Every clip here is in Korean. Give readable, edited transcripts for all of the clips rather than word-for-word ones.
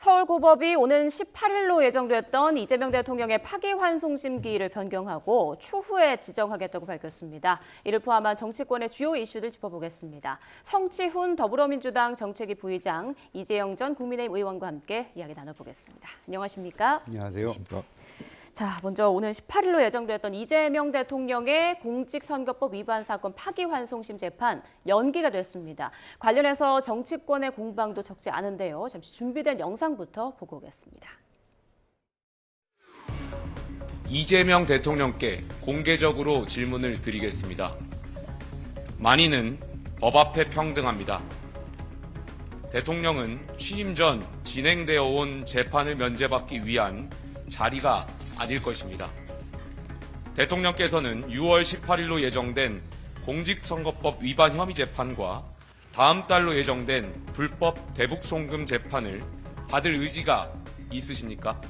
서울고법이 오는 18일로 예정됐던 이재명 대통령의 파기환송심기일을 변경하고 추후에 지정하겠다고 밝혔습니다. 이를 포함한 정치권의 주요 이슈들 짚어보겠습니다. 성치훈 더불어민주당 정책위 부의장, 이재영 전 국민의힘 의원과 함께 이야기 나눠보겠습니다. 안녕하십니까? 안녕하세요. 자, 먼저 오는 18일로 예정됐던 이재명 대통령의 공직선거법 위반 사건 파기환송심 재판 연기가 됐습니다. 관련해서 정치권의 공방도 적지 않은데요. 잠시 준비된 영상부터 보고 오겠습니다. 이재명 대통령께 공개적으로 질문을 드리겠습니다. 만인은 법 앞에 평등합니다. 대통령은 취임 전 진행되어 온 재판을 면제받기 위한 자리가 아닐 것입니다. 대통령께서는 6월 18일로 예정된 공직선거법 위반 혐의 재판과 다음 달로 예정된 불법 대북송금 재판을 받을 의지가 있으십니까?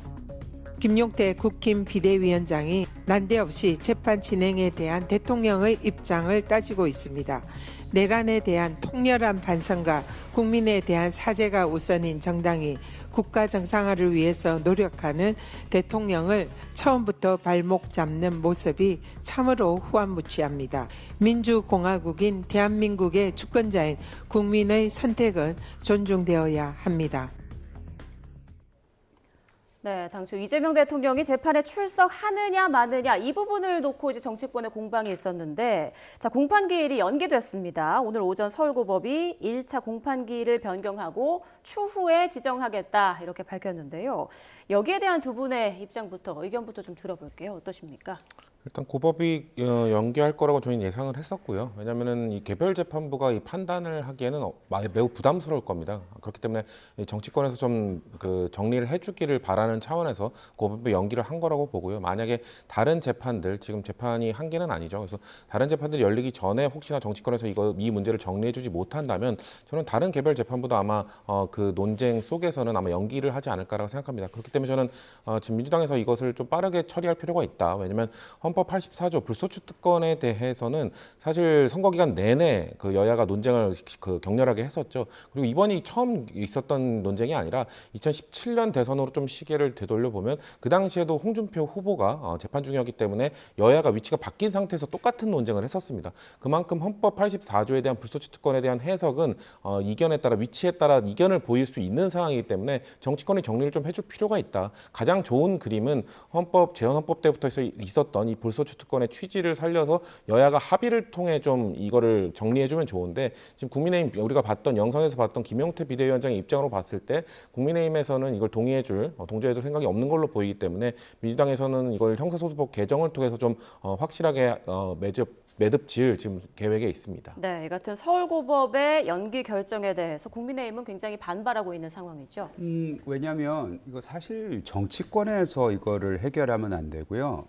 김용태 국힘 비대위원장이 난데없이 재판 진행에 대한 대통령의 입장을 따지고 있습니다. 내란에 대한 통렬한 반성과 국민에 대한 사죄가 우선인 정당이 국가 정상화를 위해서 노력하는 대통령을 처음부터 발목 잡는 모습이 참으로 후안무치합니다. 민주공화국인 대한민국의 주권자인 국민의 선택은 존중되어야 합니다. 네, 당초 이재명 대통령이 재판에 출석하느냐 마느냐 이 부분을 놓고 이제 정치권의 공방이 있었는데, 자, 공판기일이 연기됐습니다. 오늘 오전 서울고법이 1차 공판기일을 변경하고 추후에 지정하겠다 이렇게 밝혔는데요. 여기에 대한 두 분의 입장부터 의견부터 좀 들어볼게요. 어떠십니까? 일단 고법이 연기할 거라고 저희는 예상을 했었고요. 왜냐하면 이 개별 재판부가 이 판단을 하기에는 매우 부담스러울 겁니다. 그렇기 때문에 정치권에서 좀 정리를 해주기를 바라는 차원에서 고법이 연기를 한 거라고 보고요. 만약에 다른 재판들, 지금 재판이 한 개는 아니죠. 그래서 다른 재판들이 열리기 전에 혹시나 정치권에서 이 문제를 정리해주지 못한다면 저는 다른 개별 재판부도 아마 그 논쟁 속에서는 아마 연기를 하지 않을까라고 생각합니다. 그렇기 때문에 저는 지금 민주당에서 이것을 좀 빠르게 처리할 필요가 있다. 왜냐하면 헌법 84조 불소추 특권에 대해서는 사실 선거 기간 내내 그 여야가 논쟁을 격렬하게 했었죠. 그리고 이번이 처음 있었던 논쟁이 아니라 2017년 대선으로 좀 시계를 되돌려 보면 그 당시에도 홍준표 후보가 재판 중이었기 때문에 여야가 위치가 바뀐 상태에서 똑같은 논쟁을 했었습니다. 그만큼 헌법 84조에 대한 불소추 특권에 대한 해석은 이견에 따라 위치에 따라 이견을 보일 수 있는 상황이기 때문에 정치권이 정리를 좀 해줄 필요가 있다. 가장 좋은 그림은 재헌헌법 때부터 있었던 이 불소추 특권의 취지를 살려서 여야가 합의를 통해 좀 이거를 정리해주면 좋은데, 지금 국민의힘 우리가 봤던 영상에서 봤던 김용태 비대위원장의 입장으로 봤을 때 국민의힘에서는 이걸 동의해줄 생각이 없는 걸로 보이기 때문에 민주당에서는 이걸 형사소송법 개정을 통해서 좀 확실하게 매듭 지을 지금 계획에 있습니다. 네, 이 같은 서울고법의 연기 결정에 대해서 국민의힘은 굉장히 반발하고 있는 상황이죠. 왜냐하면 이거 사실 정치권에서 이거를 해결하면 안 되고요.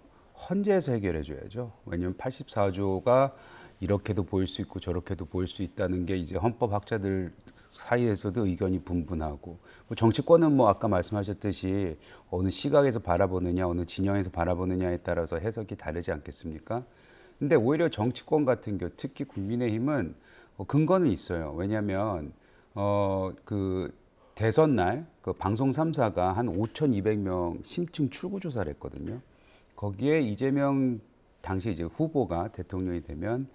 헌재에서 해결해 줘야죠. 왜냐하면 84조가 이렇게도 보일 수 있고 저렇게도 보일 수 있다는 게 이제 헌법학자들 사이에서도 의견이 분분하고, 정치권은 아까 말씀하셨듯이 어느 시각에서 바라보느냐, 어느 진영에서 바라보느냐에 따라서 해석이 다르지 않겠습니까? 근데 오히려 정치권 같은 경우, 특히 국민의힘은 근거는 있어요. 왜냐하면 그 대선 날 그 방송 3사가 한 5,200명 심층 출구 조사를 했거든요. 거기에 이재명 당시 이제 후보가 대통령이 되면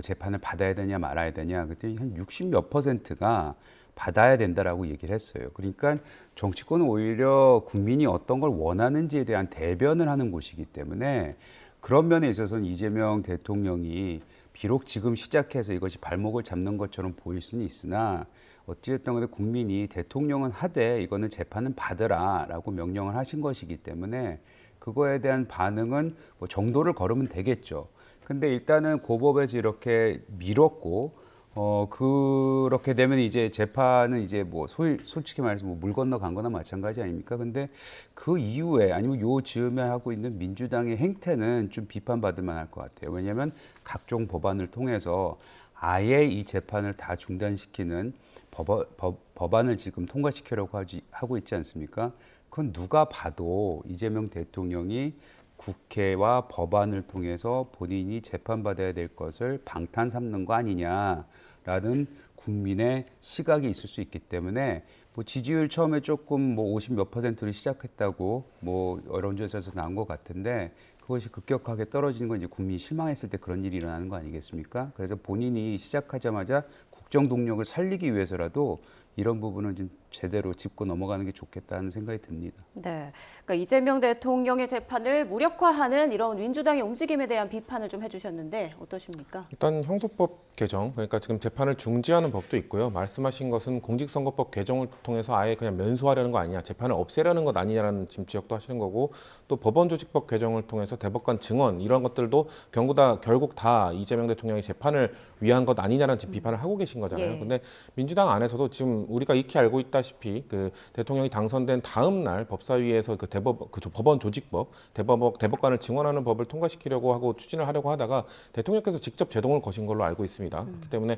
재판을 받아야 되냐 말아야 되냐, 그때 한 60몇 %가 받아야 된다라고 얘기를 했어요. 그러니까 정치권은 오히려 국민이 어떤 걸 원하는지에 대한 대변을 하는 곳이기 때문에 그런 면에 있어서는 이재명 대통령이 비록 지금 시작해서 이것이 발목을 잡는 것처럼 보일 수는 있으나 어찌됐든 간에 국민이 대통령은 하되 이거는 재판은 받으라라고 명령을 하신 것이기 때문에 그거에 대한 반응은 정도를 걸으면 되겠죠. 근데 일단은 고법에서 이렇게 미뤘고, 그렇게 되면 이제 재판은 이제 솔직히 말해서 물 건너간 거나 마찬가지 아닙니까? 근데 그 이후에 아니면 요 즈음에 하고 있는 민주당의 행태는 좀 비판받을 만할 것 같아요. 왜냐하면 각종 법안을 통해서 아예 이 재판을 다 중단시키는 법안을 지금 통과시키려고 하고 있지 않습니까? 그건 누가 봐도 이재명 대통령이 국회와 법안을 통해서 본인이 재판받아야 될 것을 방탄 삼는 거 아니냐라는 국민의 시각이 있을 수 있기 때문에 뭐 지지율 처음에 조금 뭐 50 몇 %로 시작했다고 뭐 여론조사에서 나온 것 같은데 그것이 급격하게 떨어지는 건 이제 국민이 실망했을 때 그런 일이 일어나는 거 아니겠습니까? 그래서 본인이 시작하자마자 국정 동력을 살리기 위해서라도 이런 부분은 좀 제대로 짚고 넘어가는 게 좋겠다는 생각이 듭니다. 네, 그러니까 이재명 대통령의 재판을 무력화하는 이런 민주당의 움직임에 대한 비판을 좀 해주셨는데 어떠십니까? 일단 형소법 개정, 그러니까 지금 재판을 중지하는 법도 있고요. 말씀하신 것은 공직선거법 개정을 통해서 아예 그냥 면소하려는 거 아니냐, 재판을 없애려는 것 아니냐라는 지금 지적도 하시는 거고, 또 법원조직법 개정을 통해서 대법관 증언 이런 것들도 결국 다 이재명 대통령의 재판을 위한 것 아니냐라는 지금 비판을 하고 계신 거잖아요. 예. 근데 민주당 안에서도 지금 우리가 익히 알고 있다시피 그 대통령이 당선된 다음 날 법사위에서 그 법원 조직법, 대법관을 증언하는 법을 통과시키려고 하고 추진을 하려고 하다가 대통령께서 직접 제동을 거신 걸로 알고 있습니다. 그렇기 때문에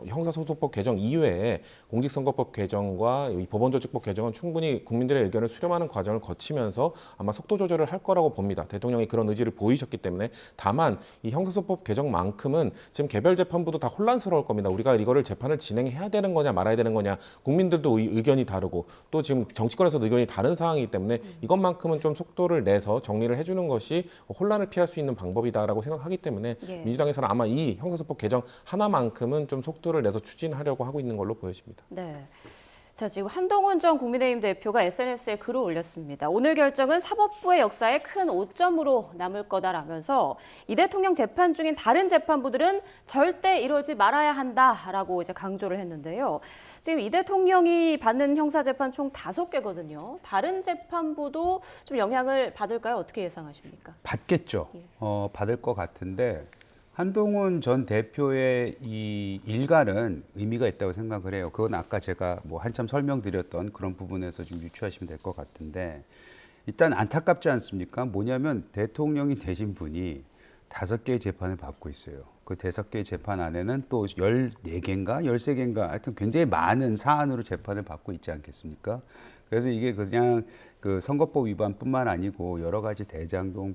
형사소송법 개정 이외에 공직선거법 개정과 이 법원조직법 개정은 충분히 국민들의 의견을 수렴하는 과정을 거치면서 아마 속도 조절을 할 거라고 봅니다. 대통령이 그런 의지를 보이셨기 때문에. 다만 이 형사소송법 개정만큼은 지금 개별 재판부도 다 혼란스러울 겁니다. 우리가 이거를 재판을 진행해야 되는 거냐 말아야 되는 거냐, 국민들도 의견이 다르고 또 지금 정치권에서도 의견이 다른 상황이기 때문에 이것만큼은 좀 속도를 내서 정리를 해주는 것이 혼란을 피할 수 있는 방법이다라고 생각하기 때문에 예. 민주당에서는 아마 이 형사소법 개정 하나만큼은 좀 속도를 내서 추진하려고 하고 있는 걸로 보여집니다. 네. 자, 지금 한동훈 전 국민의힘 대표가 SNS에 글을 올렸습니다. 오늘 결정은 사법부의 역사에 큰 오점으로 남을 거다라면서 이 대통령 재판 중인 다른 재판부들은 절대 이러지 말아야 한다라고 이제 강조를 했는데요. 지금 이 대통령이 받는 형사재판 총 5개거든요. 다른 재판부도 좀 영향을 받을까요? 어떻게 예상하십니까? 받겠죠. 받을 것 같은데 한동훈 전 대표의 이 일갈은 의미가 있다고 생각을 해요. 그건 아까 제가 뭐 한참 설명드렸던 그런 부분에서 좀 유추하시면 될 것 같은데, 일단 안타깝지 않습니까? 뭐냐면 대통령이 되신 분이 5개의 재판을 받고 있어요. 그 5개의 재판 안에는 또 14개인가 13개인가 하여튼 굉장히 많은 사안으로 재판을 받고 있지 않겠습니까? 그래서 이게 그냥 그 선거법 위반뿐만 아니고 여러 가지 대장동,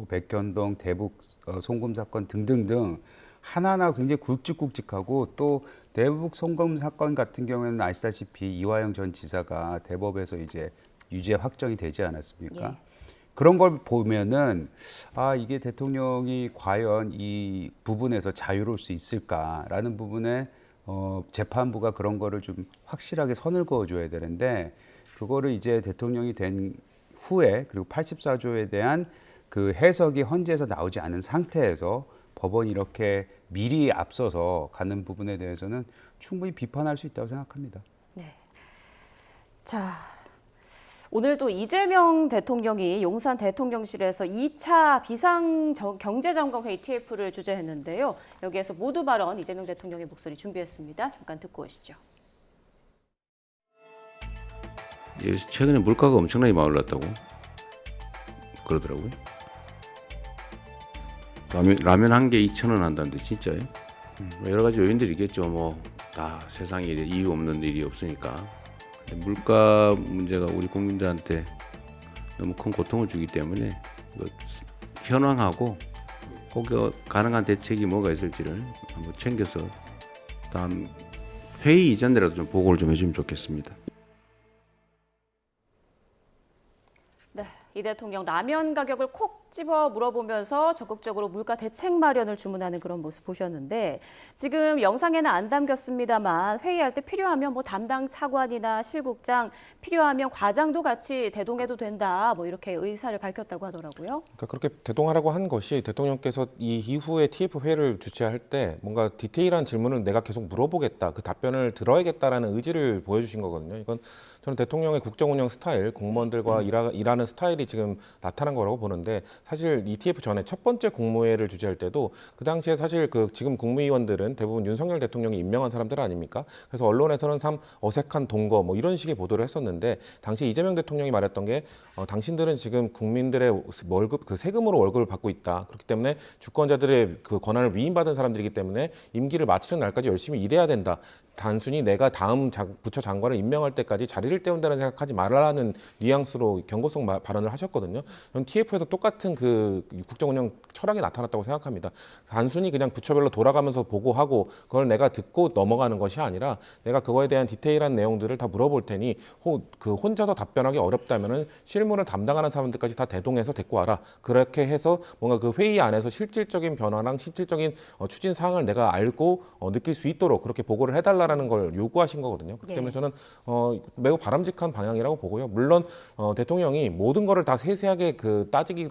백현동, 대북 송금 사건 등등등 하나하나 굉장히 굵직굵직하고, 또 대북 송금 사건 같은 경우에는 아시다시피 이화영 전 지사가 대법에서 이제 유죄 확정이 되지 않았습니까? 예. 그런 걸 보면은 이게 대통령이 과연 이 부분에서 자유로울 수 있을까라는 부분에 재판부가 그런 거를 좀 확실하게 선을 그어줘야 되는데, 그거를 이제 대통령이 된 후에 그리고 84조에 대한 그 해석이 헌재에서 나오지 않은 상태에서 법원이 이렇게 미리 앞서서 가는 부분에 대해서는 충분히 비판할 수 있다고 생각합니다. 네. 자, 오늘도 이재명 대통령이 용산 대통령실에서 2차 비상경제점검회의 TF를 주재했는데요. 여기에서 모두 발언 이재명 대통령의 목소리 준비했습니다. 잠깐 듣고 오시죠. 최근에 물가가 엄청나게 많이 올랐다고 그러더라고요. 라면 한 개 2,000원 한다는데 진짜요? 여러 가지 요인들이 있겠죠. 뭐 다 세상에 이유 없는 일이 없으니까. 물가 문제가 우리 국민들한테 너무 큰 고통을 주기 때문에 현황하고 꼭 가능한 대책이 뭐가 있을지를 한번 챙겨서 다음 회의 이전이라도 좀 보고를 좀 해주면 좋겠습니다. 네, 이 대통령 라면 가격을 콕 집어 물어보면서 적극적으로 물가 대책 마련을 주문하는 그런 모습 보셨는데, 지금 영상에는 안 담겼습니다만 회의할 때 필요하면 뭐 담당 차관이나 실국장, 필요하면 과장도 같이 대동해도 된다, 뭐 이렇게 의사를 밝혔다고 하더라고요. 그러니까 그렇게 대동하라고 한 것이 대통령께서 이 이후에 TF 회의를 주최할 때 뭔가 디테일한 질문을 내가 계속 물어보겠다, 그 답변을 들어야겠다라는 의지를 보여주신 거거든요. 이건 저는 대통령의 국정 운영 스타일, 공무원들과 일하는 스타일이 지금 나타난 거라고 보는데, 사실 이 TF 전에 첫 번째 국무회의를 주재할 때도 그 당시에 사실 그 지금 국무위원들은 대부분 윤석열 대통령이 임명한 사람들 아닙니까? 그래서 언론에서는 참 어색한 동거 뭐 이런 식의 보도를 했었는데, 당시 이재명 대통령이 말했던 게 당신들은 지금 국민들의 월급, 그 세금으로 월급을 받고 있다. 그렇기 때문에 주권자들의 그 권한을 위임받은 사람들이기 때문에 임기를 마치는 날까지 열심히 일해야 된다. 단순히 내가 다음 부처 장관을 임명할 때까지 자리를 때운다는 생각하지 말라는 뉘앙스로 경고성 발언을 하셨거든요. 저는 TF에서 똑같은 그 국정 운영 철학이 나타났다고 생각합니다. 단순히 그냥 부처별로 돌아가면서 보고하고 그걸 내가 듣고 넘어가는 것이 아니라 내가 그거에 대한 디테일한 내용들을 다 물어볼 테니 그 혼자서 답변하기 어렵다면은 실무를 담당하는 사람들까지 다 대동해서 데리고 와라. 그렇게 해서 뭔가 그 회의 안에서 실질적인 변화랑 실질적인 추진 사항을 내가 알고 느낄 수 있도록 그렇게 보고를 해달라는 걸 요구하신 거거든요. 그렇기 때문에 저는 매우 바람직한 방향이라고 보고요. 물론 대통령이 모든 거를 다 세세하게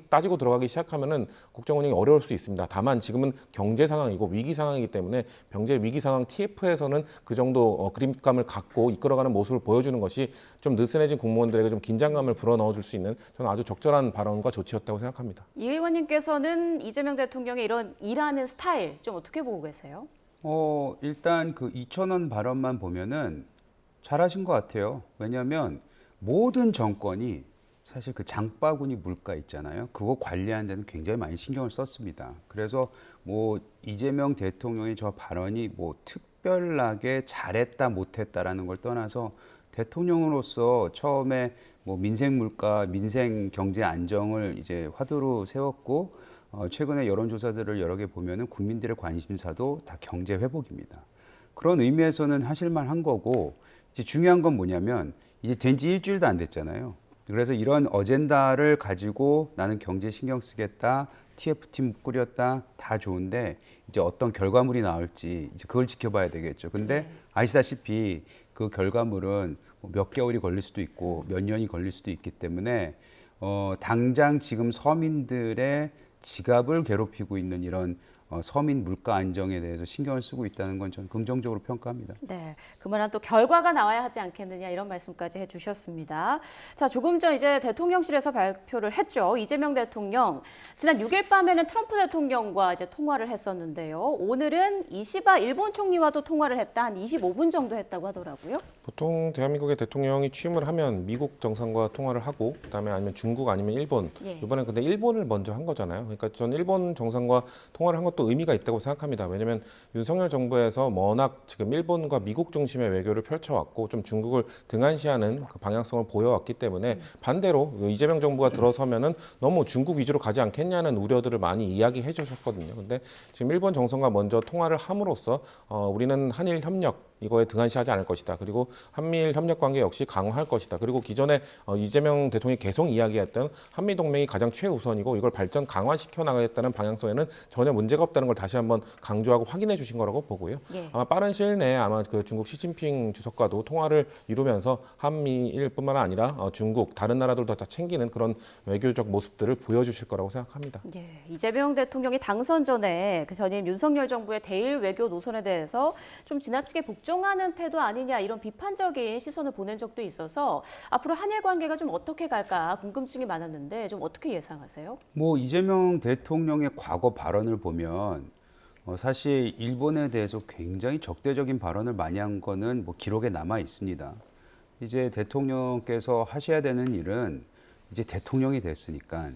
따지고 들어가기 시작하면은 국정 운영이 어려울 수 있습니다. 다만 지금은 경제 상황이고 위기 상황이기 때문에 경제 위기 상황 TF에서는 그 정도 그림감을 갖고 이끌어가는 모습을 보여주는 것이 좀 느슨해진 국무원들에게 좀 긴장감을 불어넣어줄 수 있는 저는 아주 적절한 발언과 조치였다고 생각합니다. 이 의원님께서는 이재명 대통령의 이런 일하는 스타일 좀 어떻게 보고 계세요? 일단 그 2,000원 발언만 보면은 잘하신 것 같아요. 왜냐하면 모든 정권이 사실 그 장바구니 물가 있잖아요. 그거 관리하는 데는 굉장히 많이 신경을 썼습니다. 그래서 뭐 이재명 대통령의 저 발언이 뭐 특별하게 잘했다 못했다라는 걸 떠나서 대통령으로서 처음에 뭐 민생 물가, 민생 경제 안정을 이제 화두로 세웠고 최근에 여론조사들을 여러 개 보면은 국민들의 관심사도 다 경제 회복입니다. 그런 의미에서는 하실만 한 거고 이제 중요한 건 뭐냐면 이제 된 지 일주일도 안 됐잖아요. 그래서 이런 어젠다를 가지고 나는 경제 신경 쓰겠다, TF팀 꾸렸다, 다 좋은데 이제 어떤 결과물이 나올지 이제 그걸 지켜봐야 되겠죠. 근데 아시다시피 그 결과물은 몇 개월이 걸릴 수도 있고 몇 년이 걸릴 수도 있기 때문에 당장 지금 서민들의 지갑을 괴롭히고 있는 이런 서민 물가 안정에 대해서 신경을 쓰고 있다는 건 저는 긍정적으로 평가합니다. 네, 그만한 또 결과가 나와야 하지 않겠느냐 이런 말씀까지 해주셨습니다. 자, 조금 전 이제 대통령실에서 발표를 했죠. 이재명 대통령 지난 6일 밤에는 트럼프 대통령과 이제 통화를 했었는데요. 오늘은 이시바 일본 총리와도 통화를 했다. 한 25분 정도 했다고 하더라고요. 보통 대한민국의 대통령이 취임을 하면 미국 정상과 통화를 하고 그다음에 아니면 중국 아니면 일본 이번엔 근데 일본을 먼저 한 거잖아요. 그러니까 전 일본 정상과 통화를 한 것도 의미가 있다고 생각합니다. 왜냐하면 윤석열 정부에서 워낙 지금 일본과 미국 중심의 외교를 펼쳐왔고 좀 중국을 등한시하는 그 방향성을 보여왔기 때문에 반대로 이재명 정부가 들어서면은 너무 중국 위주로 가지 않겠냐는 우려들을 많이 이야기해 주셨거든요. 근데 지금 일본 정상과 먼저 통화를 함으로써 우리는 한일 협력 이거에 등한시하지 않을 것이다. 그리고 한미일 협력 관계 역시 강화할 것이다. 그리고 기존에 이재명 대통령이 계속 이야기했던 한미 동맹이 가장 최우선이고 이걸 발전 강화시켜 나가겠다는 방향성에는 전혀 문제가 없다는 걸 다시 한번 강조하고 확인해 주신 거라고 보고요. 아마 빠른 시일 내에 아마 그 중국 시진핑 주석과도 통화를 이루면서 한미일뿐만 아니라 중국 다른 나라들도 다 챙기는 그런 외교적 모습들을 보여주실 거라고 생각합니다. 예, 이재명 대통령이 당선 전에 그 전임 윤석열 정부의 대일 외교 노선에 대해서 좀 지나치게 복종하는 태도 아니냐 이런 비판적인 시선을 보낸 적도 있어서 앞으로 한일 관계가 좀 어떻게 갈까 궁금증이 많았는데 좀 어떻게 예상하세요? 뭐 이재명 대통령의 과거 발언을 보면 사실 일본에 대해서 굉장히 적대적인 발언을 많이 한 거는 뭐 기록에 남아 있습니다. 이제 대통령께서 하셔야 되는 일은 이제 대통령이 됐으니까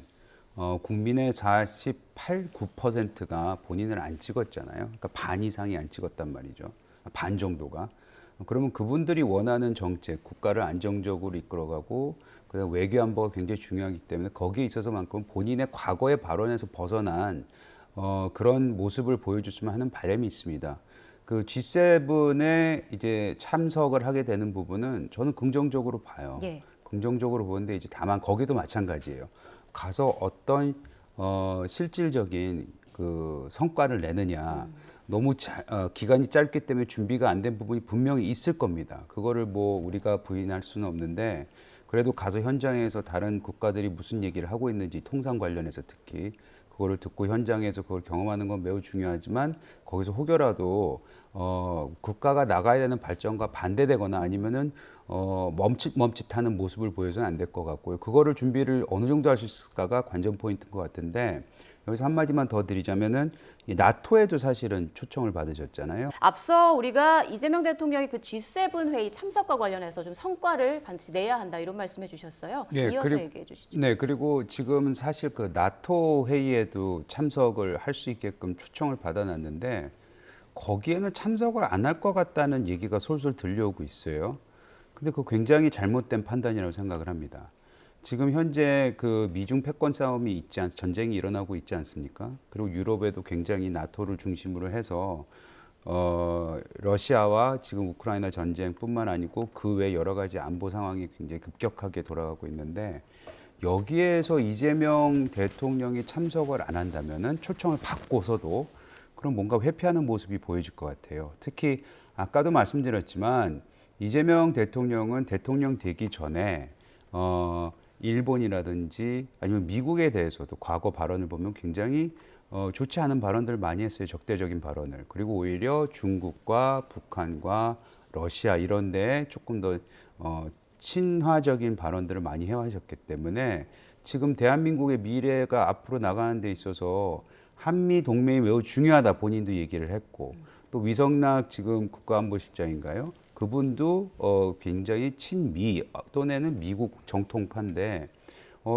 국민의 48, 9%가 본인을 안 찍었잖아요. 그러니까 반 이상이 안 찍었단 말이죠. 반 정도가. 그러면 그분들이 원하는 정책, 국가를 안정적으로 이끌어가고 그다음 외교 안보가 굉장히 중요하기 때문에 거기에 있어서만큼 본인의 과거의 발언에서 벗어난 그런 모습을 보여줬으면 하는 바람이 있습니다. 그 G7에 이제 참석을 하게 되는 부분은 저는 긍정적으로 봐요. 긍정적으로 보는데 이제 다만 거기도 마찬가지예요. 가서 어떤 실질적인 그 성과를 내느냐. 너무 기간이 짧기 때문에 준비가 안 된 부분이 분명히 있을 겁니다. 그거를 뭐 우리가 부인할 수는 없는데 그래도 가서 현장에서 다른 국가들이 무슨 얘기를 하고 있는지 통상 관련해서 특히 그거를 듣고 현장에서 그걸 경험하는 건 매우 중요하지만 거기서 혹여라도 국가가 나가야 되는 발전과 반대되거나 아니면은 멈칫멈칫하는 모습을 보여서는 안 될 것 같고요. 그거를 준비를 어느 정도 할 수 있을까가 관전 포인트인 것 같은데 여기서 한마디만 더 드리자면은 나토에도 사실은 초청을 받으셨잖아요. 앞서 우리가 이재명 대통령이 그 G7 회의 참석과 관련해서 좀 성과를 반드시 내야 한다 이런 말씀해 주셨어요. 이어서 얘기해 주시죠. 네, 그리고 지금은 사실 그 나토 회의에도 참석을 할 수 있게끔 초청을 받아놨는데 거기에는 참석을 안 할 것 같다는 얘기가 솔솔 들려오고 있어요. 근데 그거 굉장히 잘못된 판단이라고 생각을 합니다. 지금 현재 그 미중 패권 싸움이 전쟁이 일어나고 있지 않습니까? 그리고 유럽에도 굉장히 나토를 중심으로 해서 러시아와 지금 우크라이나 전쟁뿐만 아니고 그 외 여러 가지 안보 상황이 굉장히 급격하게 돌아가고 있는데 여기에서 이재명 대통령이 참석을 안 한다면은 초청을 받고서도 그럼 뭔가 회피하는 모습이 보여질 것 같아요. 특히 아까도 말씀드렸지만 이재명 대통령은 대통령 되기 전에 일본이라든지 아니면 미국에 대해서도 과거 발언을 보면 굉장히 좋지 않은 발언들을 많이 했어요. 적대적인 발언을. 그리고 오히려 중국과 북한과 러시아 이런 데에 조금 더 친화적인 발언들을 많이 해와셨기 때문에 지금 대한민국의 미래가 앞으로 나가는 데 있어서 한미 동맹이 매우 중요하다 본인도 얘기를 했고 또 위성락 지금 국가안보실장인가요? 그분도 굉장히 친미 또는 미국 정통파인데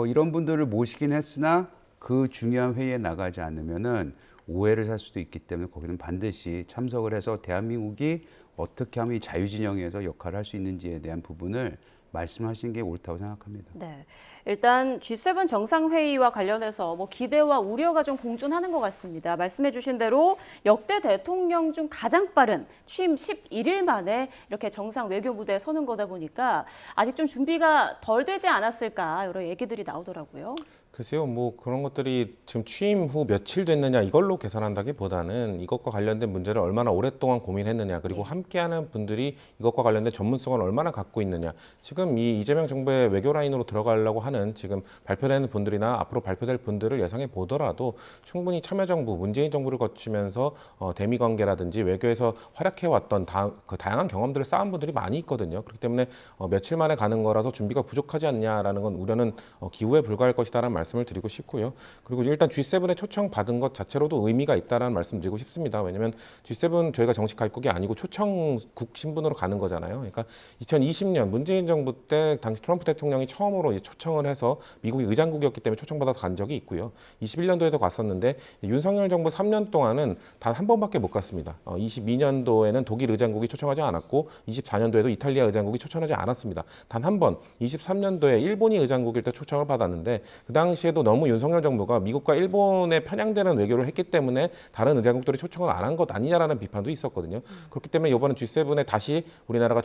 이런 분들을 모시긴 했으나 그 중요한 회의에 나가지 않으면은 오해를 살 수도 있기 때문에 거기는 반드시 참석을 해서 대한민국이 어떻게 하면 이 자유진영에서 역할을 할 수 있는지에 대한 부분을 말씀하신 게 옳다고 생각합니다. 네, 일단 G7 정상회의와 관련해서 뭐 기대와 우려가 좀 공존하는 것 같습니다. 말씀해주신 대로 역대 대통령 중 가장 빠른 취임 11일 만에 이렇게 정상 외교 무대에 서는 거다 보니까 아직 좀 준비가 덜 되지 않았을까 여러 얘기들이 나오더라고요. 글쎄요, 뭐 그런 것들이 지금 취임 후 며칠 됐느냐 이걸로 계산한다기보다는 이것과 관련된 문제를 얼마나 오랫동안 고민했느냐 그리고 함께하는 분들이 이것과 관련된 전문성을 얼마나 갖고 있느냐. 지금 이 이재명 정부의 외교 라인으로 들어가려고 하는 지금 발표되는 분들이나 앞으로 발표될 분들을 예상해 보더라도 충분히 참여정부, 문재인 정부를 거치면서 대미 관계라든지 외교에서 활약해왔던 그 다양한 경험들을 쌓은 분들이 많이 있거든요. 그렇기 때문에 며칠 만에 가는 거라서 준비가 부족하지 않냐라는 건 우려는 기후에 불과할 것이다라는 말씀을 드리고 싶고요. 그리고 일단 G7에 초청 받은 것 자체로도 의미가 있다라는 말씀 드리고 싶습니다. 왜냐하면 G7 저희가 정식 가입국이 아니고 초청국 신분으로 가는 거잖아요. 그러니까 2020년 문재인 정부 때 당시 트럼프 대통령이 처음으로 이제 초청을 해서 미국이 의장국이었기 때문에 초청받아서 간 적이 있고요. 21년도에도 갔었는데 윤석열 정부 3년 동안은 단 한 번밖에 못 갔습니다. 22년도에는 독일 의장국이 초청하지 않았고 24년도에도 이탈리아 의장국이 초청하지 않았습니다. 단 한 번 23년도에 일본이 의장국일 때 초청을 받았는데 그 당시에도 너무 윤석열 정부가 미국과 일본에 편향되는 외교를 했기 때문에 다른 의장국들이 초청을 안 한 것 아니냐라는 비판도 있었거든요. 그렇기 때문에 이번에 G7에 다시 우리나라가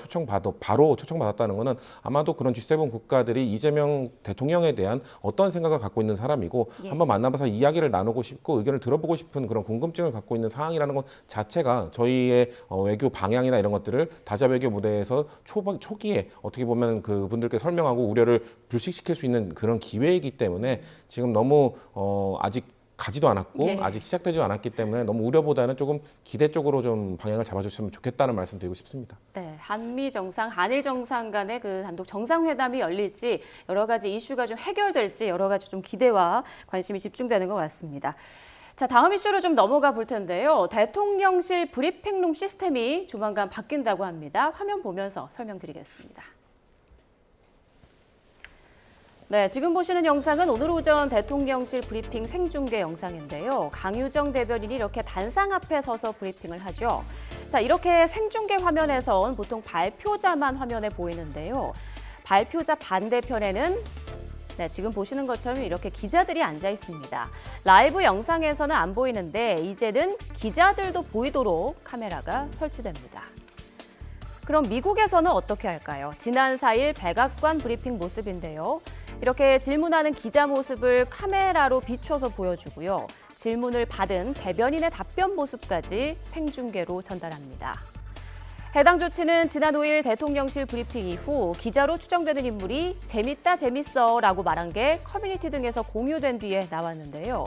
바로 초청받았다는 것은 아마도 그런 G7 국가들이 이재명 대통령에 대한 어떤 생각을 갖고 있는 사람이고 한번 만나봐서 이야기를 나누고 싶고 의견을 들어보고 싶은 그런 궁금증을 갖고 있는 상황이라는 것 자체가 저희의 외교 방향이나 이런 것들을 다자 외교 무대에서 초기에 어떻게 보면 그분들께 설명하고 우려를 불식시킬 수 있는 그런 기회이기 때문에 지금 너무 아직 가지도 않았고 아직 시작되지도 않았기 때문에 너무 우려보다는 조금 기대 쪽으로 좀 방향을 잡아주셨으면 좋겠다는 말씀 드리고 싶습니다. 네, 한미 정상, 한일 정상 간의 그 단독 정상회담이 열릴지 여러 가지 이슈가 좀 해결될지 여러 가지 좀 기대와 관심이 집중되는 것 같습니다. 자, 다음 이슈로 좀 넘어가 볼 텐데요. 대통령실 브리핑룸 시스템이 조만간 바뀐다고 합니다. 화면 보면서 설명드리겠습니다. 네, 지금 보시는 영상은 오늘 오전 대통령실 브리핑 생중계 영상인데요. 강유정 대변인이 이렇게 단상 앞에 서서 브리핑을 하죠. 자, 이렇게 생중계 화면에선 보통 발표자만 화면에 보이는데요. 발표자 반대편에는 지금 보시는 것처럼 이렇게 기자들이 앉아 있습니다. 라이브 영상에서는 안 보이는데 이제는 기자들도 보이도록 카메라가 설치됩니다. 그럼 미국에서는 어떻게 할까요? 지난 4일 백악관 브리핑 모습인데요. 이렇게 질문하는 기자 모습을 카메라로 비춰서 보여주고요. 질문을 받은 대변인의 답변 모습까지 생중계로 전달합니다. 해당 조치는 지난 5일 대통령실 브리핑 이후 기자로 추정되는 인물이 재밌다 재밌어 라고 말한 게 커뮤니티 등에서 공유된 뒤에 나왔는데요.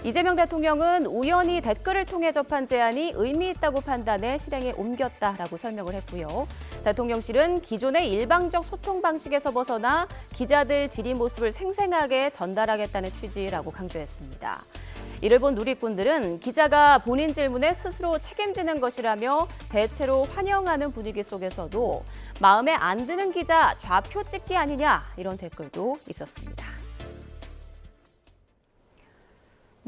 이재명 대통령은 우연히 댓글을 통해 접한 제안이 의미 있다고 판단해 실행에 옮겼다라고 설명을 했고요. 대통령실은 기존의 일방적 소통 방식에서 벗어나 기자들 질의 모습을 생생하게 전달하겠다는 취지라고 강조했습니다. 이를 본 누리꾼들은 기자가 본인 질문에 스스로 책임지는 것이라며 대체로 환영하는 분위기 속에서도 마음에 안 드는 기자 좌표 찍기 아니냐 이런 댓글도 있었습니다.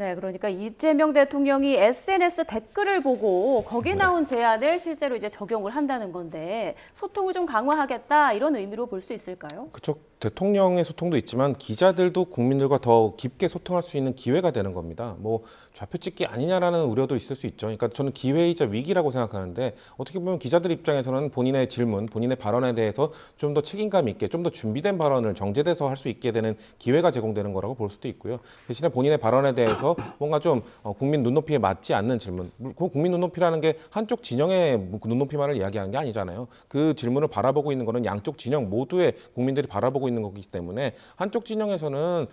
네, 그러니까 이재명 대통령이 SNS 댓글을 보고 거기 나온 제안을 실제로 이제 적용을 한다는 건데 소통을 좀 강화하겠다 이런 의미로 볼 수 있을까요? 그쪽 대통령의 소통도 있지만 기자들도 국민들과 더 깊게 소통할 수 있는 기회가 되는 겁니다. 뭐 좌표 찍기 아니냐라는 우려도 있을 수 있죠. 그러니까 저는 기회이자 위기라고 생각하는데 어떻게 보면 기자들 입장에서는 본인의 질문, 본인의 발언에 대해서 좀 더 책임감 있게 좀 더 준비된 발언을 정제돼서 할 수 있게 되는 기회가 제공되는 거라고 볼 수도 있고요. 대신에 본인의 발언에 대해서 뭔가 좀 국민 눈높이에 맞지 않는 질문, 그 국민 눈높이라는 게 한쪽 진영의 눈높이만을 이야기하는 게 아니잖아요. 그 질문을 바라보고 있는 거는 양쪽 진영 모두의 국민들이 바라보고 있는 거기 때문에 한쪽 진영에서는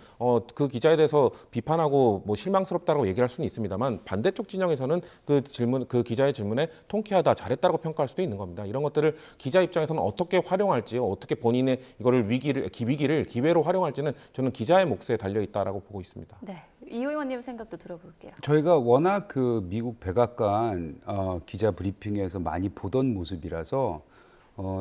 그 기자에 대해서 비판하고 뭐 실망스럽다고 얘기할 수는 있습니다만 반대쪽 진영에서는 그 기자의 질문에 통쾌하다, 잘했다고 평가할 수도 있는 겁니다. 이런 것들을 기자 입장에서는 어떻게 활용할지, 어떻게 본인의 이거를 위기를 기회로 활용할지는 저는 기자의 몫에 달려 있다라고 보고 있습니다. 네, 이 의원님 생각도 들어볼게요. 저희가 워낙 그 미국 백악관 기자 브리핑에서 많이 보던 모습이라서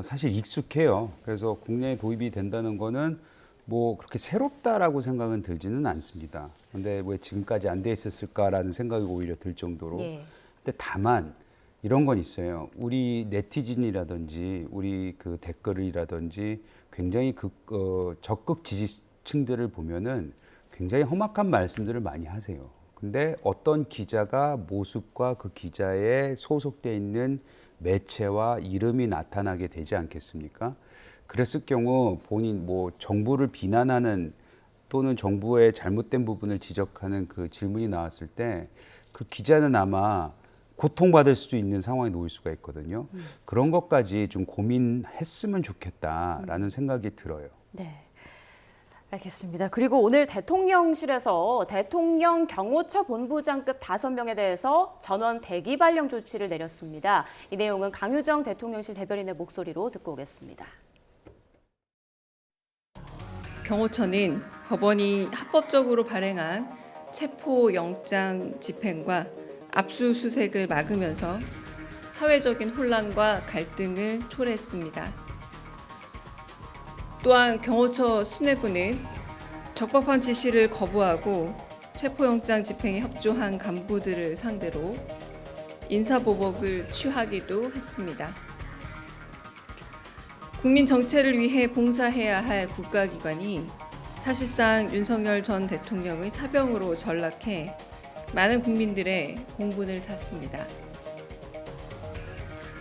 사실 익숙해요. 그래서 국내에 도입이 된다는 거는 뭐 그렇게 새롭다라고 생각은 들지는 않습니다. 근데 왜 지금까지 안 돼 있었을까라는 생각이 오히려 들 정도로. 예. 근데 다만 이런 건 있어요. 우리 네티즌이라든지 우리 그 댓글이라든지 굉장히 적극 지지층들을 보면은 굉장히 험악한 말씀들을 많이 하세요. 근데 어떤 기자가 모습과 그 기자에 소속돼 있는 매체와 이름이 나타나게 되지 않겠습니까? 그랬을 경우 본인 뭐 정부를 비난하는 또는 정부의 잘못된 부분을 지적하는 그 질문이 나왔을 때 그 기자는 아마 고통받을 수도 있는 상황에 놓일 수가 있거든요. 그런 것까지 좀 고민했으면 좋겠다라는 생각이 들어요. 네. 알겠습니다. 그리고 오늘 대통령실에서 대통령 경호처 본부장급 5명에 대해서 전원 대기 발령 조치를 내렸습니다. 이 내용은 강유정 대통령실 대변인의 목소리로 듣고 오겠습니다. 경호처는 법원이 합법적으로 발행한 체포영장 집행과 압수수색을 막으면서 사회적인 혼란과 갈등을 초래했습니다. 또한 경호처 수뇌부는 적법한 지시를 거부하고 체포영장 집행에 협조한 간부들을 상대로 인사보복을 취하기도 했습니다. 국민 정체를 위해 봉사해야 할 국가기관이 사실상 윤석열 전 대통령의 사병으로 전락해 많은 국민들의 공분을 샀습니다.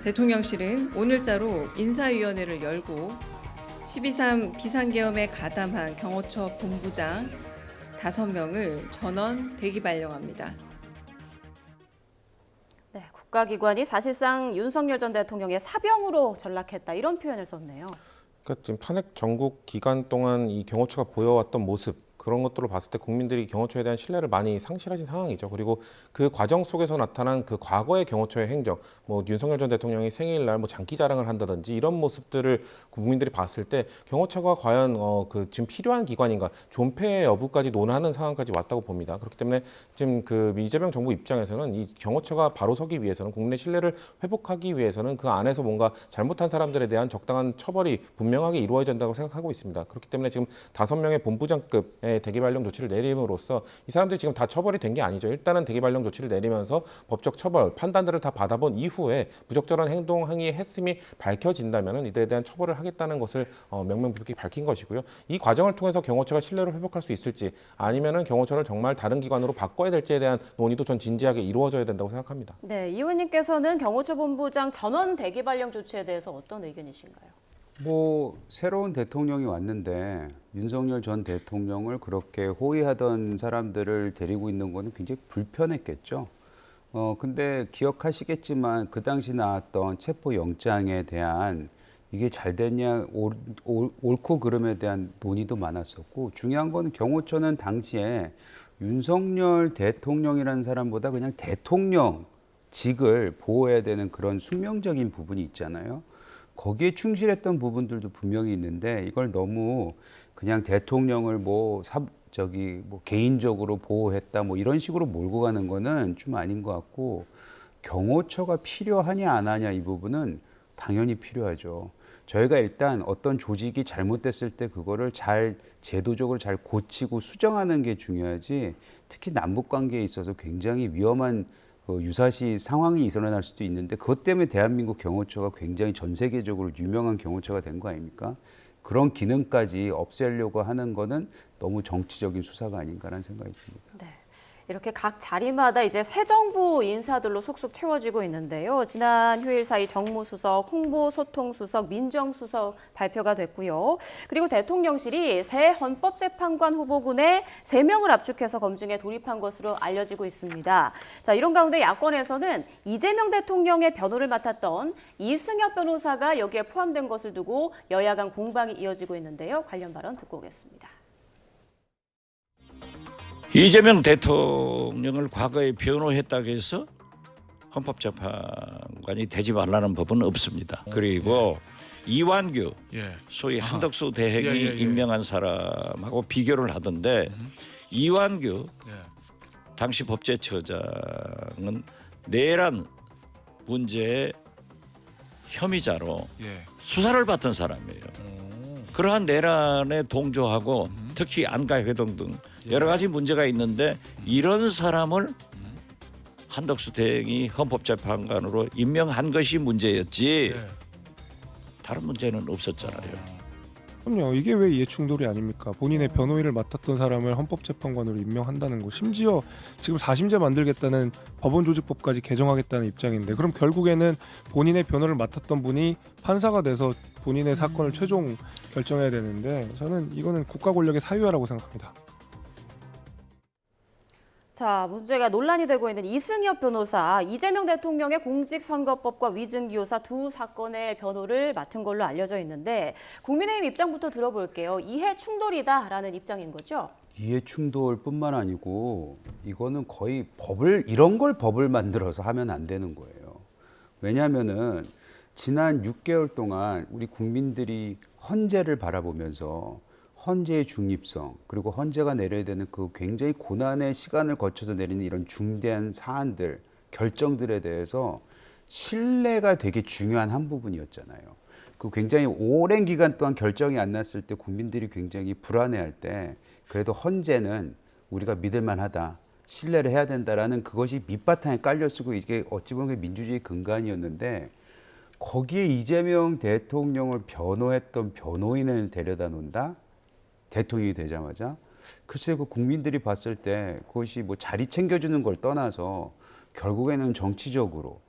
대통령실은 오늘자로 인사위원회를 열고 12.3 비상계엄에 가담한 경호처 본부장 5명을 전원 대기 발령합니다. 네, 국가기관이 사실상 윤석열 전 대통령의 사병으로 전락했다 이런 표현을 썼네요. 그러니까 지금 탄핵 전국 기간 동안 이 경호처가 보여왔던 모습 그런 것들을 봤을 때 국민들이 경호처에 대한 신뢰를 많이 상실하신 상황이죠. 그리고 그 과정 속에서 나타난 그 과거의 경호처의 행적, 뭐 윤석열 전 대통령이 생일날 뭐 장기 자랑을 한다든지 이런 모습들을 국민들이 봤을 때 경호처가 과연 지금 필요한 기관인가, 존폐 여부까지 논하는 상황까지 왔다고 봅니다. 그렇기 때문에 지금 그 이재명 정부 입장에서는 이 경호처가 바로 서기 위해서는 국민의 신뢰를 회복하기 위해서는 그 안에서 뭔가 잘못한 사람들에 대한 적당한 처벌이 분명하게 이루어져야 된다고 생각하고 있습니다. 그렇기 때문에 지금 5명의 본부장급의 대기 발령 조치를 내림으로써 이 사람들이 지금 다 처벌이 된 게 아니죠. 일단은 대기 발령 조치를 내리면서 법적 처벌, 판단들을 다 받아본 이후에 부적절한 행위에 했음이 밝혀진다면 이들에 대한 처벌을 하겠다는 것을 명명백백히 밝힌 것이고요. 이 과정을 통해서 경호처가 신뢰를 회복할 수 있을지 아니면은 경호처를 정말 다른 기관으로 바꿔야 될지에 대한 논의도 전 진지하게 이루어져야 된다고 생각합니다. 네, 이 의원님께서는 경호처 본부장 전원 대기 발령 조치에 대해서 어떤 의견이신가요? 뭐 새로운 대통령이 왔는데 윤석열 전 대통령을 그렇게 호위하던 사람들을 데리고 있는 거는 굉장히 불편했겠죠. 근데 기억하시겠지만 그 당시 나왔던 체포영장에 대한 이게 잘 됐냐, 옳고 그름에 대한 논의도 많았었고 중요한 건 경호처는 당시에 윤석열 대통령이라는 사람보다 그냥 대통령직을 보호해야 되는 그런 숙명적인 부분이 있잖아요. 거기에 충실했던 부분들도 분명히 있는데 이걸 너무 그냥 대통령을 뭐 개인적으로 보호했다 뭐 이런 식으로 몰고 가는 거는 좀 아닌 것 같고 경호처가 필요하냐 안 하냐 이 부분은 당연히 필요하죠. 저희가 일단 어떤 조직이 잘못됐을 때 그거를 잘 제도적으로 잘 고치고 수정하는 게 중요하지, 특히 남북 관계에 있어서 굉장히 위험한 유사시 상황이 일어날 수도 있는데, 그것 때문에 대한민국 경호처가 굉장히 전 세계적으로 유명한 경호처가 된 거 아닙니까? 그런 기능까지 없애려고 하는 거는 너무 정치적인 수사가 아닌가라는 생각이 듭니다. 네. 이렇게 각 자리마다 이제 새 정부 인사들로 쑥쑥 채워지고 있는데요. 지난 휴일 사이 정무수석, 홍보소통수석, 민정수석 발표가 됐고요. 그리고 대통령실이 새 헌법재판관 후보군에 3명을 압축해서 검증에 돌입한 것으로 알려지고 있습니다. 자, 이런 가운데 야권에서는 이재명 대통령의 변호를 맡았던 이승엽 변호사가 여기에 포함된 것을 두고 여야 간 공방이 이어지고 있는데요. 관련 발언 듣고 오겠습니다. 이재명 대통령을 과거에 변호했다고 해서 헌법재판관이 되지 말라는 법은 없습니다. 그리고 이완규, 소위 한덕수 대행이 임명한 사람하고 비교를 하던데 이완규 당시 법제처장은 내란 문제의 혐의자로 수사를 받던 사람이에요. 그러한 내란에 동조하고 특히 안가회동 등 여러 가지 문제가 있는데 이런 사람을 한덕수 대행이 헌법재판관으로 임명한 것이 문제였지 다른 문제는 없었잖아요. 그럼요. 이게 왜 이해충돌이 아닙니까? 본인의 변호인을 맡았던 사람을 헌법재판관으로 임명한다는 거, 심지어 지금 4심제 만들겠다는 법원조직법까지 개정하겠다는 입장인데, 그럼 결국에는 본인의 변호를 맡았던 분이 판사가 돼서 본인의 사건을 최종 결정해야 되는데, 저는 이거는 국가 권력의 사유화라고 생각합니다. 자, 문제가 논란이 되고 있는 이승엽 변호사, 이재명 대통령의 공직선거법과 위증기호사 두 사건의 변호를 맡은 걸로 알려져 있는데, 국민의힘 입장부터 들어볼게요. 이해 충돌이다라는 입장인 거죠? 이해 충돌뿐만 아니고 이거는 거의 이런 걸 법을 만들어서 하면 안 되는 거예요. 왜냐하면은 지난 6개월 동안 우리 국민들이 헌재를 바라보면서 헌재의 중립성, 그리고 헌재가 내려야 되는 그 굉장히 고난의 시간을 거쳐서 내리는 이런 중대한 사안들, 결정들에 대해서 신뢰가 되게 중요한 한 부분이었잖아요. 그 굉장히 오랜 기간 동안 결정이 안 났을 때 국민들이 굉장히 불안해할 때, 그래도 헌재는 우리가 믿을만하다, 신뢰를 해야 된다라는 그것이 밑바탕에 깔려쓰고, 이게 어찌 보면 민주주의 근간이었는데, 거기에 이재명 대통령을 변호했던 변호인을 데려다 놓는다? 대통령이 되자마자. 글쎄, 그 국민들이 봤을 때 그것이 뭐 자리 챙겨주는 걸 떠나서 결국에는 정치적으로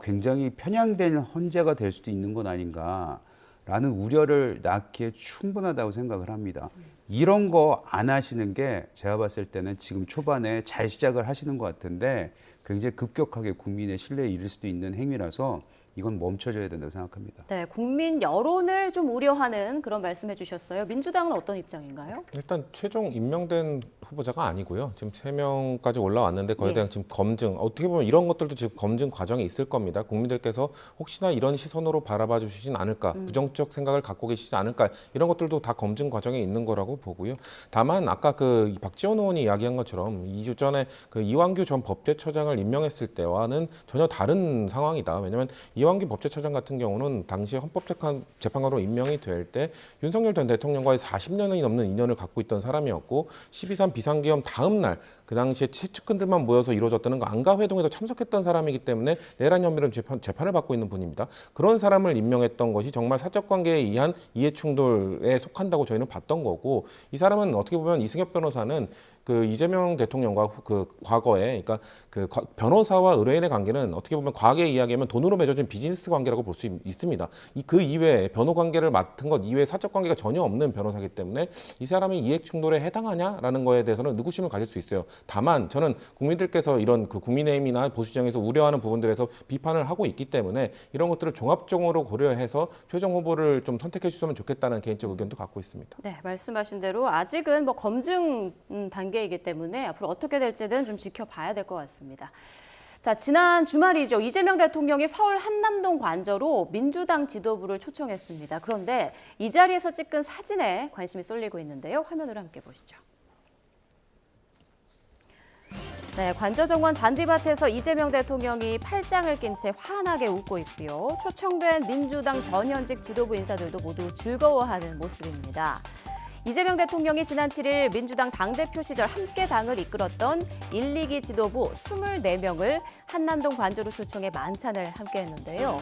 굉장히 편향된 헌재가 될 수도 있는 건 아닌가라는 우려를 낳기에 충분하다고 생각을 합니다. 이런 거 안 하시는 게 제가 봤을 때는 지금 초반에 잘 시작을 하시는 것 같은데 굉장히 급격하게 국민의 신뢰에 이를 수도 있는 행위라서 이건 멈춰져야 된다고 생각합니다. 네, 국민 여론을 좀 우려하는 그런 말씀해 주셨어요. 민주당은 어떤 입장인가요? 일단 최종 임명된 후보자가 아니고요. 지금 3명까지 올라왔는데 거기에 대한 지금 검증, 어떻게 보면 이런 것들도 지금 검증 과정에 있을 겁니다. 국민들께서 혹시나 이런 시선으로 바라봐 주시진 않을까, 부정적 생각을 갖고 계시지 않을까, 이런 것들도 다 검증 과정에 있는 거라고 보고요. 다만 아까 그 박지원 의원이 이야기한 것처럼 이전에 그 이완규 전 법제처장을 임명했을 때와는 전혀 다른 상황이다. 왜냐하면 이완규 법제처장 같은 경우는 당시 헌법재판관으로 임명이 될 때 윤석열 전 대통령과의 40년이 넘는 인연을 갖고 있던 사람이었고 12.3 비상계엄 다음 날 그 당시에 최측근들만 모여서 이루어졌다는 그 안가회동에도 참석했던 사람이기 때문에 내란 혐의로 재판을 받고 있는 분입니다. 그런 사람을 임명했던 것이 정말 사적관계에 의한 이해충돌에 속한다고 저희는 봤던 거고, 이 사람은 어떻게 보면 이승엽 변호사는 그 이재명 대통령과 그 과거에, 그러니까 그 변호사와 의뢰인의 관계는 어떻게 보면 과거에 이야기하면 돈으로 맺어진 비즈니스 관계라고 볼 수 있습니다. 그 이외에 변호 관계를 맡은 것 이외에 사적 관계가 전혀 없는 변호사이기 때문에 이 사람이 이해 충돌에 해당하냐라는 거에 대해서는 의구심을 가질 수 있어요. 다만 저는 국민들께서 이런 그 국민의힘이나 보수정에서 우려하는 부분들에서 비판을 하고 있기 때문에 이런 것들을 종합적으로 고려해서 최종 후보를 좀 선택해 주셨으면 좋겠다는 개인적 의견도 갖고 있습니다. 네, 말씀하신 대로 아직은 뭐 검증 단계이기 때문에 앞으로 어떻게 될지는 좀 지켜봐야 될 것 같습니다. 자, 지난 주말이죠. 이재명 대통령이 서울 한남동 관저로 민주당 지도부를 초청했습니다. 그런데 이 자리에서 찍은 사진에 관심이 쏠리고 있는데요. 화면으로 함께 보시죠. 네, 관저정원 잔디밭에서 이재명 대통령이 팔짱을 낀 채 환하게 웃고 있고요. 초청된 민주당 전현직 지도부 인사들도 모두 즐거워하는 모습입니다. 이재명 대통령이 지난 7일 민주당 당대표 시절 함께 당을 이끌었던 1, 2기 지도부 24명을 한남동 관저로 초청해 만찬을 함께 했는데요.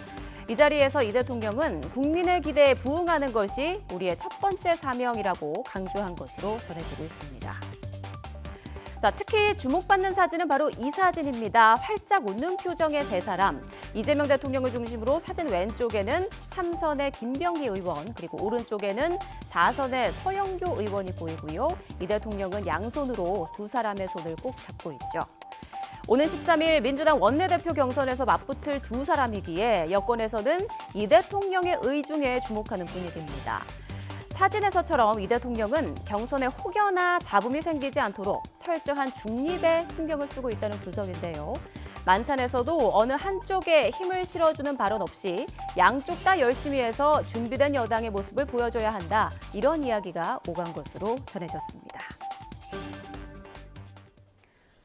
이 자리에서 이 대통령은 국민의 기대에 부응하는 것이 우리의 첫 번째 사명이라고 강조한 것으로 전해지고 있습니다. 자, 특히 주목받는 사진은 바로 이 사진입니다. 활짝 웃는 표정의 세 사람. 이재명 대통령을 중심으로 사진 왼쪽에는 3선의 김병기 의원, 그리고 오른쪽에는 4선의 서영교 의원이 보이고요. 이 대통령은 양손으로 두 사람의 손을 꼭 잡고 있죠. 오는 13일 민주당 원내대표 경선에서 맞붙을 두 사람이기에 여권에서는 이 대통령의 의중에 주목하는 분위기입니다. 사진에서처럼 이 대통령은 경선에 혹여나 잡음이 생기지 않도록 철저한 중립에 신경을 쓰고 있다는 분석인데요. 만찬에서도 어느 한쪽에 힘을 실어주는 발언 없이 양쪽 다 열심히 해서 준비된 여당의 모습을 보여줘야 한다. 이런 이야기가 오간 것으로 전해졌습니다.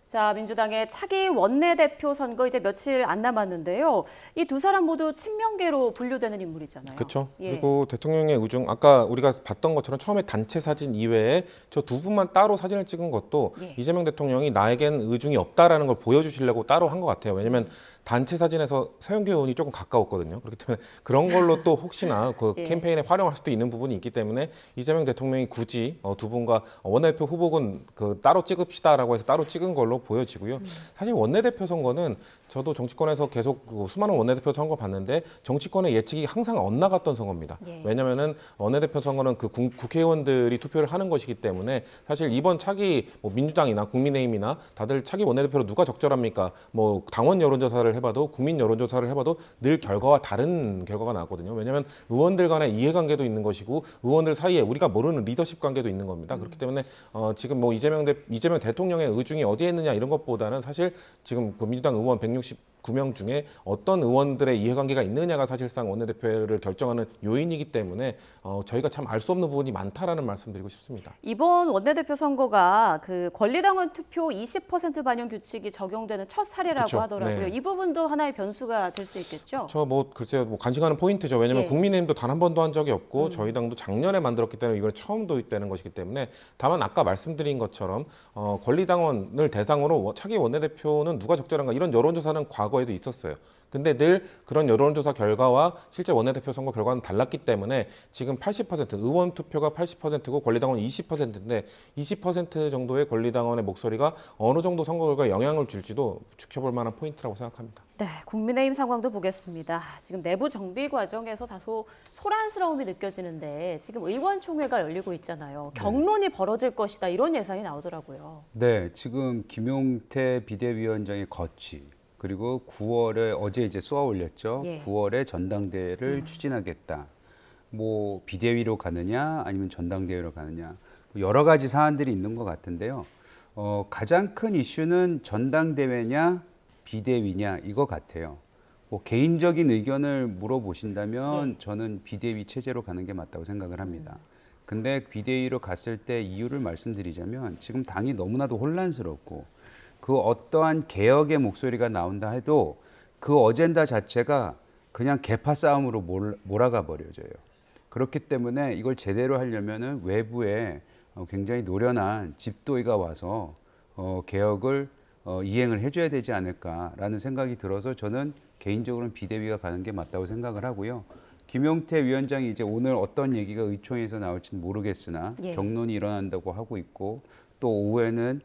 자, 민주당의 차기 원내대표 선거 이제 며칠 안 남았는데요. 이 두 사람 모두 친명계로 분류되는 인물이잖아요. 그렇죠. 예. 그리고 대통령의 의중, 아까 우리가 봤던 것처럼 처음에 단체 사진 이외에 저 두 분만 따로 사진을 찍은 것도 예. 이재명 대통령이 나에겐 의중이 없다라는 걸 보여주시려고 따로 한 것 같아요. 왜냐하면 단체 사진에서 서영교 의원이 조금 가까웠거든요. 그렇기 때문에 그런 걸로 또 혹시나 그 예. 캠페인에 활용할 수도 있는 부분이 있기 때문에 이재명 대통령이 굳이 두 분과 원내대표 후보군 그 따로 찍읍시다라고 해서 따로 찍은 걸로 보여지고요. 사실 원내대표 선거는 저도 정치권에서 계속 수많은 원내대표 선거 봤는데 정치권의 예측이 항상 엇나갔던 선거입니다. 예. 왜냐하면은 원내대표 선거는 그 국회의원들이 투표를 하는 것이기 때문에 사실 이번 차기 민주당이나 국민의힘이나 다들 차기 원내대표로 누가 적절합니까? 뭐 당원 여론조사를 해봐도 국민 여론조사를 해봐도 늘 결과와 다른 결과가 나왔거든요. 왜냐하면 의원들 간의 이해관계도 있는 것이고 의원들 사이에 우리가 모르는 리더십 관계도 있는 겁니다. 그렇기 때문에 지금 뭐 이재명 대통령의 의중이 어디에 있느냐 이런 것보다는 사실 지금 그 민주당 의원 169명 중에 어떤 의원들의 이해관계가 있느냐가 사실상 원내대표를 결정하는 요인이기 때문에 저희가 참 알 수 없는 부분이 많다라는 말씀드리고 싶습니다. 이번 원내대표 선거가 그 권리당원 투표 20% 반영 규칙이 적용되는 첫 사례라고 그쵸. 하더라고요. 네. 이 부분도 하나의 변수가 될 수 있겠죠? 저 글쎄요, 간직하는 포인트죠. 왜냐하면 예. 국민의힘도 단 한 번도 한 적이 없고 저희 당도 작년에 만들었기 때문에 이건 처음 도입되는 것이기 때문에 다만 아까 말씀드린 것처럼 권리당원을 대상으로 차기 원내대표는 누가 적절한가 이런 여론조사는 과거에도 있었어요. 근데 늘 그런 여론조사 결과와 실제 원내대표 선거 결과는 달랐기 때문에 지금 80% 의원 투표가 80%고 권리당원 20%인데 20% 정도의 권리당원의 목소리가 어느 정도 선거 결과에 영향을 줄지도 지켜볼 만한 포인트라고 생각합니다. 네, 국민의힘 상황도 보겠습니다. 지금 내부 정비 과정에서 다소 소란스러움이 느껴지는데 지금 의원총회가 열리고 있잖아요. 경론이 벌어질 것이다 이런 예상이 나오더라고요. 네, 지금 김용태 비대위원장의 거취 그리고 9월에 어제 이제 쏘아 올렸죠. 예. 9월에 전당대회를 추진하겠다. 뭐 비대위로 가느냐 아니면 전당대회로 가느냐 여러 가지 사안들이 있는 것 같은데요. 가장 큰 이슈는 전당대회냐 비대위냐 이거 같아요. 뭐 개인적인 의견을 물어보신다면 저는 비대위 체제로 가는 게 맞다고 생각을 합니다. 근데 비대위로 갔을 때 이유를 말씀드리자면 지금 당이 너무나도 혼란스럽고 그 어떠한 개혁의 목소리가 나온다 해도 그 어젠다 자체가 그냥 계파 싸움으로 몰아가 버려져요. 그렇기 때문에 이걸 제대로 하려면은 외부에 굉장히 노련한 집도의가 와서 개혁을 이행을 해줘야 되지 않을까라는 생각이 들어서 저는 개인적으로는 비대위가 가는 게 맞다고 생각을 하고요. 김용태 위원장이 이제 오늘 어떤 얘기가 의총에서 나올지는 모르겠으나 예. 경론이 일어난다고 하고 있고 또 오후에는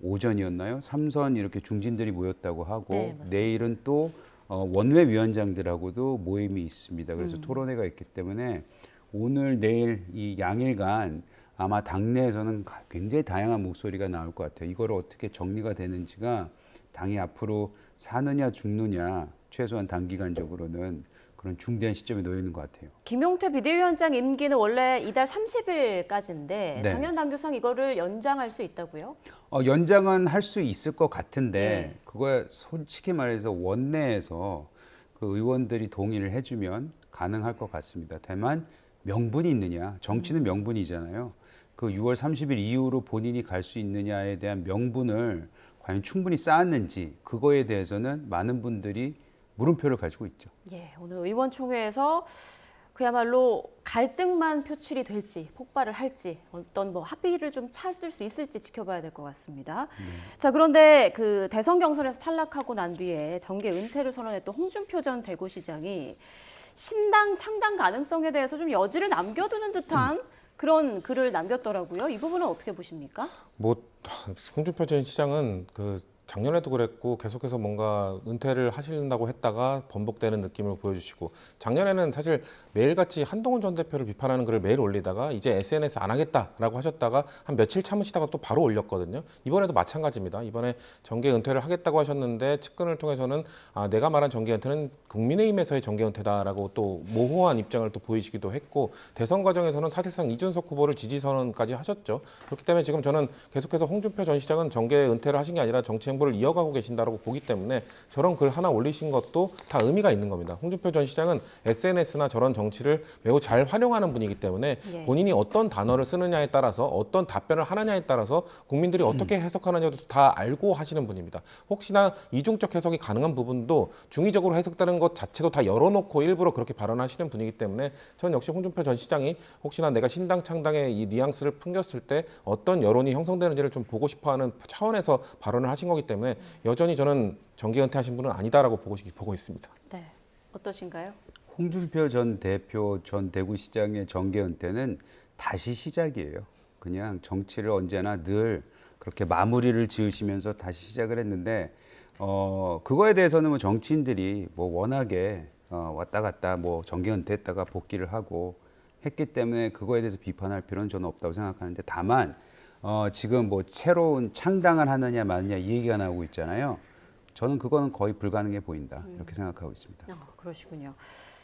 오전이었나요? 3선 이렇게 중진들이 모였다고 하고 네, 맞습니다. 내일은 또 원외 위원장들하고도 모임이 있습니다. 그래서 토론회가 있기 때문에 오늘 내일 이 양일간 아마 당내에서는 굉장히 다양한 목소리가 나올 것 같아요. 이거를 어떻게 정리가 되는지가 당이 앞으로 사느냐 죽느냐 최소한 단기간적으로는 그런 중대한 시점에 놓여 있는 것 같아요. 김용태 비대위원장 임기는 원래 이달 30일까지인데 네. 당연 당규상 이거를 연장할 수 있다고요? 연장은 할 수 있을 것 같은데 네. 그거에 솔직히 말해서 원내에서 그 의원들이 동의를 해주면 가능할 것 같습니다. 다만 명분이 있느냐, 정치는 명분이잖아요. 그 6월 30일 이후로 본인이 갈 수 있느냐에 대한 명분을 과연 충분히 쌓았는지 그거에 대해서는 많은 분들이 물음표를 가지고 있죠. 예, 오늘 의원총회에서 그야말로 갈등만 표출이 될지 폭발을 할지 어떤 뭐 합의를 좀 찾을 수 있을지 지켜봐야 될 것 같습니다. 자, 그런데 그 대선 경선에서 탈락하고 난 뒤에 정계 은퇴를 선언했던 홍준표 전 대구시장이 신당 창당 가능성에 대해서 좀 여지를 남겨두는 듯한 그런 글을 남겼더라고요. 이 부분은 어떻게 보십니까? 뭐 홍준표 전 시장은 작년에도 그랬고 계속해서 뭔가 은퇴를 하신다고 했다가 번복되는 느낌을 보여주시고, 작년에는 사실 매일같이 한동훈 전 대표를 비판하는 글을 매일 올리다가 이제 SNS 안 하겠다라고 하셨다가 한 며칠 참으시다가 또 바로 올렸거든요. 이번에도 마찬가지입니다. 이번에 정계 은퇴를 하겠다고 하셨는데 측근을 통해서는 내가 말한 정계 은퇴는 국민의힘에서의 정계 은퇴다라고 또 모호한 입장을 또 보이시기도 했고, 대선 과정에서는 사실상 이준석 후보를 지지 선언까지 하셨죠. 그렇기 때문에 지금 저는 계속해서 홍준표 전 시장은 정계 은퇴를 하신 게 아니라 정치 행보를 이어가고 계신다라고 보기 때문에 저런 글 하나 올리신 것도 다 의미가 있는 겁니다. 홍준표 전 시장은 SNS나 저런 정치를 매우 잘 활용하는 분이기 때문에 본인이 어떤 단어를 쓰느냐에 따라서 어떤 답변을 하느냐에 따라서 국민들이 어떻게 해석하느냐도 다 알고 하시는 분입니다. 혹시나 이중적 해석이 가능한 부분도 중의적으로 해석되는 것 자체도 다 열어놓고 일부러 그렇게 발언하시는 분이기 때문에 저는 역시 홍준표 전 시장이 혹시나 내가 신당 창당의 이 뉘앙스를 풍겼을 때 어떤 여론이 형성되는지를 좀 보고 싶어하는 차원에서 발언을 하신 거기 때문에 여전히 저는 정계 은퇴하신 분은 아니다라고 보고 있습니다. 네, 어떠신가요? 홍준표 전 대표 전 대구시장의 정계 은퇴는 다시 시작이에요. 그냥 정치를 언제나 늘 그렇게 마무리를 지으시면서 다시 시작을 했는데 그거에 대해서는 뭐 정치인들이 뭐 워낙에 왔다 갔다 뭐 정계 은퇴했다가 복귀를 하고 했기 때문에 그거에 대해서 비판할 필요는 저는 없다고 생각하는데, 다만 지금 뭐 새로운 창당을 하느냐 마느냐 이 얘기가 나오고 있잖아요. 저는 그거는 거의 불가능해 보인다 이렇게 생각하고 있습니다. 그러시군요.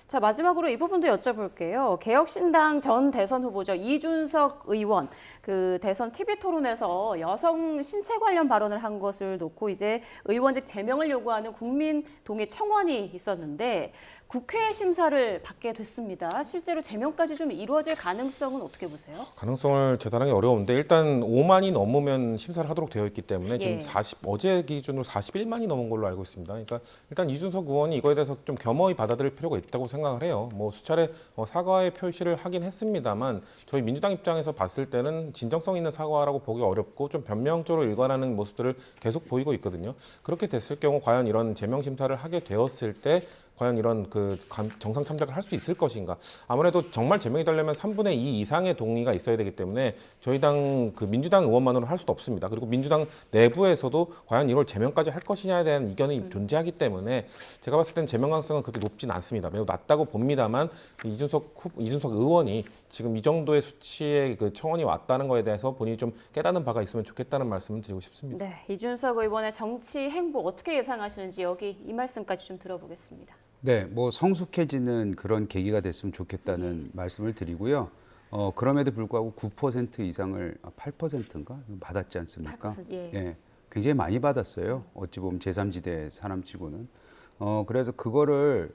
자, 마지막으로 이 부분도 여쭤볼게요. 개혁신당 전 대선 후보죠. 이준석 의원, 그 대선 TV 토론에서 여성 신체 관련 발언을 한 것을 놓고 이제 의원직 제명을 요구하는 국민동의 청원이 있었는데 국회 심사를 받게 됐습니다. 실제로 제명까지 좀 이루어질 가능성은 어떻게 보세요? 가능성을 재단하기 어려운데 일단 5만이 넘으면 심사를 하도록 되어 있기 때문에 지금 예. 어제 기준으로 41만이 넘은 걸로 알고 있습니다. 그러니까 일단 이준석 의원이 이거에 대해서 좀 겸허히 받아들일 필요가 있다고 생각을 해요. 뭐 수차례 사과의 표시를 하긴 했습니다만 저희 민주당 입장에서 봤을 때는 진정성 있는 사과라고 보기 어렵고 좀 변명적으로 일관하는 모습들을 계속 보이고 있거든요. 그렇게 됐을 경우 과연 이런 제명 심사를 하게 되었을 때 과연 이런 정상 참작을 할 수 있을 것인가? 아무래도 정말 제명이 되려면 3분의 2 이상의 동의가 있어야 되기 때문에 저희 당 민주당 의원만으로 할 수도 없습니다. 그리고 민주당 내부에서도 과연 이걸 제명까지 할 것이냐에 대한 이견이 존재하기 때문에 제가 봤을 때는 제명 가능성은 그렇게 높진 않습니다. 매우 낮다고 봅니다만 이준석 의원이 지금 이 정도의 수치의 청원이 왔다는 거에 대해서 본인이 좀 깨닫는 바가 있으면 좋겠다는 말씀을 드리고 싶습니다. 네, 이준석 의원의 정치 행보 어떻게 예상하시는지 여기 이 말씀까지 좀 들어보겠습니다. 네, 뭐 성숙해지는 그런 계기가 됐으면 좋겠다는 말씀을 드리고요. 그럼에도 불구하고 9% 이상을 8%인가 받았지 않습니까? 8%, 예. 예, 굉장히 많이 받았어요. 어찌 보면 제3지대 사람치고는. 그래서 그거를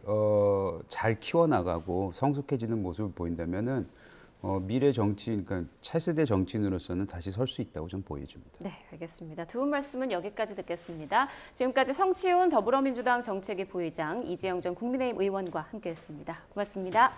잘 키워나가고 성숙해지는 모습을 보인다면은 미래 정치인, 그러니까 차세대 정치인으로서는 다시 설 수 있다고 좀 보여줍니다. 네, 알겠습니다. 두 분 말씀은 여기까지 듣겠습니다. 지금까지 성치훈 더불어민주당 정책위 부의장, 이재영 전 국민의힘 의원과 함께했습니다. 고맙습니다.